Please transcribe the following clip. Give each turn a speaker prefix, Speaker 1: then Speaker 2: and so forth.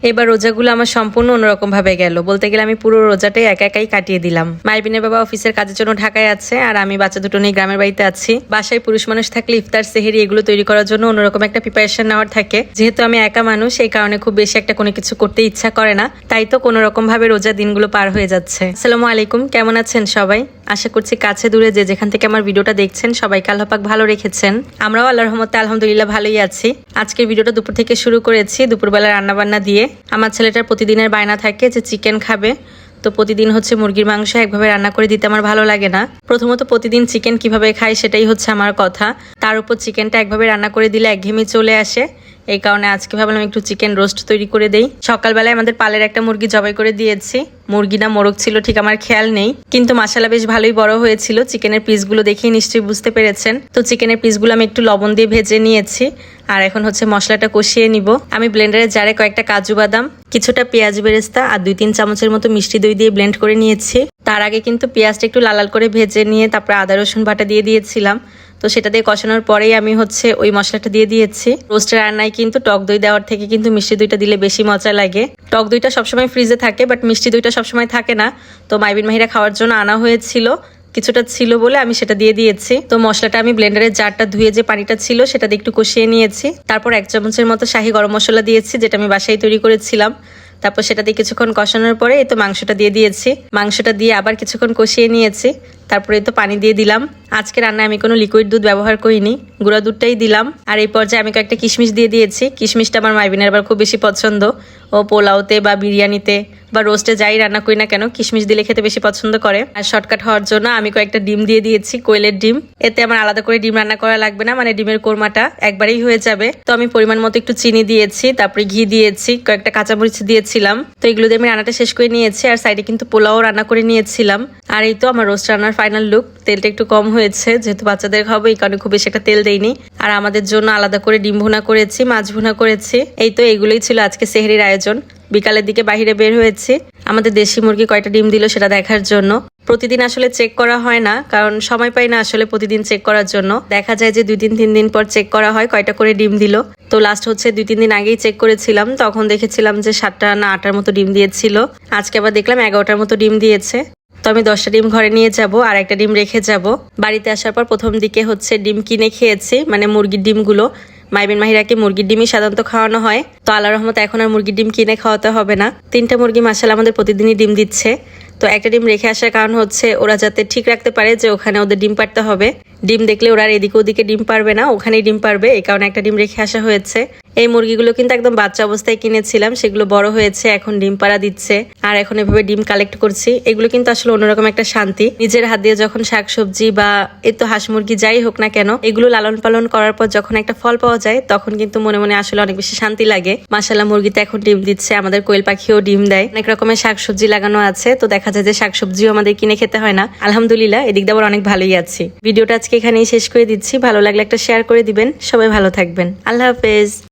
Speaker 1: এবার রোজাগুলো আমার সম্পূর্ণ অন্যরকম ভাবে গেল। বলতে গেলে আমি পুরো রোজাটাই একা একাই কাটিয়ে দিলাম। মাইবিনের বাবা অফিসের কাজের জন্য ঢাকায় আছে, আর আমি বাচ্চা দুটো নিয়ে গ্রামের বাড়িতে আছি। বাসায় পুরুষ মানুষ থাকলে ইফতার সেহরি এগুলো তৈরি করার জন্য অন্যরকম একটা প্রিপারেশন নেওয়ার থাকে। যেহেতু আমি একা মানুষ, এই কারণে খুব বেশি একটা কোনো কিছু করতে ইচ্ছা করে না, তাই তো কোনো রকম ভাবে রোজা দিনগুলো পার হয়ে যাচ্ছে। আসসালামু আলাইকুম, কেমন আছেন সবাই? আশা করছি কাছে দূরে যে যেখান থেকে আমার ভিডিওটা দেখছেন সবাইকে আল্লাহ পাক ভালো রেখেছেন। আমরাও আল্লাহর রহমতে আলহামদুলিল্লাহ ভালোই আছি। আজকের ভিডিওটা দুপুর থেকে শুরু করেছি, দুপুরবেলা রান্নাবান্না দিয়ে। আমার ছেলেটার প্রতিদিনের বায়না থাকে যে চিকেন খাবে, তো প্রতিদিন হচ্ছে মুরগির মাংস একভাবে রান্না করে দিতে আমার ভালো লাগে না। প্রথমত প্রতিদিন চিকেন কিভাবে খাই সেটাই হচ্ছে আমার কথা, তার উপর চিকেনটা একভাবে রান্না করে দিলে একঘেয়েমি চলে আসে। এই কারণে আজকে ভাবলাম একটু চিকেন রোস্ট তৈরি করে দেই। সকালবেলায় আমাদের পালের একটা মুরগি জবাই করে দিয়েছি। মুরগি না মোরগ ছিল ঠিক আমার খেয়াল নেই, কিন্তু মাশাআল্লাহ বেশ ভালোই বড় হয়েছিল। চিকেনের পিসগুলো দেখেই নিশ্চয়ই বুঝতে পেরেছেন। তো চিকেনের পিসগুলো আমি একটু লবণ দিয়ে ভেজে নিয়েছি, আর এখন হচ্ছে মশলাটা কষিয়ে নিব। আমি ব্লেন্ডারে জারে কয়েকটা কাজু বাদাম, কিছুটা পেঁয়াজ বেরেস্তা আর 2-3 চামচের মতো মিষ্টি দই দিয়ে ব্লেন্ড করে নিয়েছি। তার আগে কিন্তু পেঁয়াজটা একটু লাল লাল করে ভেজে নিয়ে তারপরে আদা রসুন বাটা দিয়ে দিয়েছিলাম। তো সেটা দিয়ে কষানোর পরেই আমি হচ্ছে ওই মশলাটা দিয়ে দিয়েছি। রোস্টের রান্নায় কিন্তু টক দই দেওয়ার থেকে কিন্তু মিষ্টি দইটা দিলে বেশি মজা লাগে। টক দইটা সবসময় ফ্রিজে থাকে, বাট মিষ্টি দইটা সবসময় থাকে না। তো মাইবিন মাহিরা খাওয়ার জন্য আনা হয়েছিল, কিছুটা ছিল বলে আমি সেটা দিয়ে দিয়েছি। তো মশলাটা আমি ব্লেন্ডারের জারটা ধুয়ে যে পানিটা ছিল সেটা দিয়ে একটু কষিয়ে নিয়েছি। তারপর 1 চামচের মতো শাহি গরম মশলা দিয়েছি, যেটা আমি বাসায় তৈরি করেছিলাম। তারপর সেটা দিয়ে কিছুক্ষণ কষানোর পরে এই তো মাংসটা দিয়ে দিয়েছি। মাংসটা দিয়ে আবার কিছুক্ষণ কষিয়ে নিয়েছি। তারপরে তো পানি দিয়ে দিলাম। আজকে রান্নায় আমি কোনো লিকুইড দুধ ব্যবহার করিনি, গুঁড়া দুধটাই দিলাম। আর এই পর্যায়ে আমি কয়েকটা কিশমিশ দিয়ে দিয়েছি। কিশমিশটা আমার মাইবিনের আবার খুব বেশি পছন্দ। ও পোলাওতে বা বিরিয়ানিতে বা রোস্টে যাই রান্না করি না কেন, কিশমিশ দিলে খেতে বেশি পছন্দ করে। আর শর্টকাট হওয়ার জন্য আমি কয়েকটা ডিম দিয়ে দিয়েছি, কোয়েলের ডিম। এতে আমার আলাদা করে ডিম রান্না করা লাগবে না, মানে ডিমের কোরমাটা একবারেই হয়ে যাবে। তো আমি পরিমাণ মতো একটু চিনি দিয়েছি, তারপরে ঘি দিয়েছি, কয়েকটা কাঁচামরিচ দিয়েছিলাম। তো এগুলো দিয়ে আমি রান্নাটা শেষ করে নিয়েছি। আর সাইডে কিন্তু পোলাও রান্না করে নিয়েছিলাম। আর এই তো আমার রোস্ট রান্নার ফাইনাল লুক। তেলটা একটু কম হয়েছে, যেহেতু বাচ্চাদের খাবো এই কারণে খুব বেশি একটা তেল দেইনি। আর আমাদের জন্য আলাদা করে ডিম ভুনা করেছি, মাছ ভুনা করেছি। এই তো এগুলোই ছিল আজকে সেহরির আয়োজন। বিকালের দিকে বাহিরে বের হয়েছি আমাদের দেশি মুরগি কয়টা ডিম দিল সেটা দেখার জন্য। প্রতিদিন আসলে চেক করা হয় না, কারণ সময় পাই না আসলে প্রতিদিন চেক করার জন্য। দেখা যায় যে 2-3 দিন পর চেক করা হয় কয়টা করে ডিম দিল। তো লাস্ট হচ্ছে 2-3 দিন আগেই চেক করেছিলাম, তখন দেখেছিলাম যে 7টা না 8টার মতো ডিম দিয়েছিল। আজকে আবার দেখলাম 11টার মতো ডিম দিয়েছে। তো আমি 10টা ডিম ঘরে নিয়ে যাব, আর একটা ডিম রেখে যাব। বাড়িতে আসার পর প্রথম দিকে হচ্ছে ডিম কিনে খেয়েছি, মানে মুরগির ডিমগুলো। মাইবিন মাহিরাকে মুরগির ডিমই সাধারণত খাওয়ানো হয়। তো আল্লাহর রহমতে এখন আর মুরগির ডিম কিনে খাওয়াতে হবে না। 3টা মুরগি মাশাআল্লাহ আমাদের প্রতিদিনই ডিম দিচ্ছে। তো একটা ডিম রেখে আসার কারণ হচ্ছে ওরা যাতে ঠিক রাখতে পারে যে ওখানে ওদের ডিম পাড়তে হবে। ডিম দেখলে ওরা আর এদিকে ওদিকে ডিম পারবে না, ওখানেই ডিম পারবে। এই কারণে একটা ডিম রেখে আসা হয়েছে। এই মুরগিগুলো কিন্তু একদম বাচ্চা অবস্থায় কিনেছিলাম, সেগুলো বড় হয়েছে, এখন ডিম পাড়া দিচ্ছে। আর এখন এভাবে ডিম কালেক্ট করছি। এগুলো কিন্তু আসলে অন্যরকম একটা শান্তি। নিজের হাত দিয়ে যখন শাকসবজি বা এই তো হাঁস মুরগি যাই হোক না কেন, এগুলো লালন পালন করার পর যখন একটা ফল পাওয়া যায়, তখন কিন্তু মনে মনে আসলে অনেক বেশি শান্তি লাগে। মাশাআল্লাহ মুরগিতে এখন ডিম দিচ্ছে, আমাদের কোয়েল পাখিও ডিম দেয়। অনেক রকমের শাকসবজি লাগানো আছে, তো দেখা যায় যে শাকসবজিও আমাদের কিনে খেতে হয় না। আলহামদুলিল্লাহ এদিক দিয়ে আবার অনেক ভালোই আছি। ভিডিওটা আজকে এখানেই শেষ করে দিচ্ছি। ভালো লাগলে একটা শেয়ার করে দিবেন। সবাই ভালো থাকবেন। আল্লাহ হাফেজ।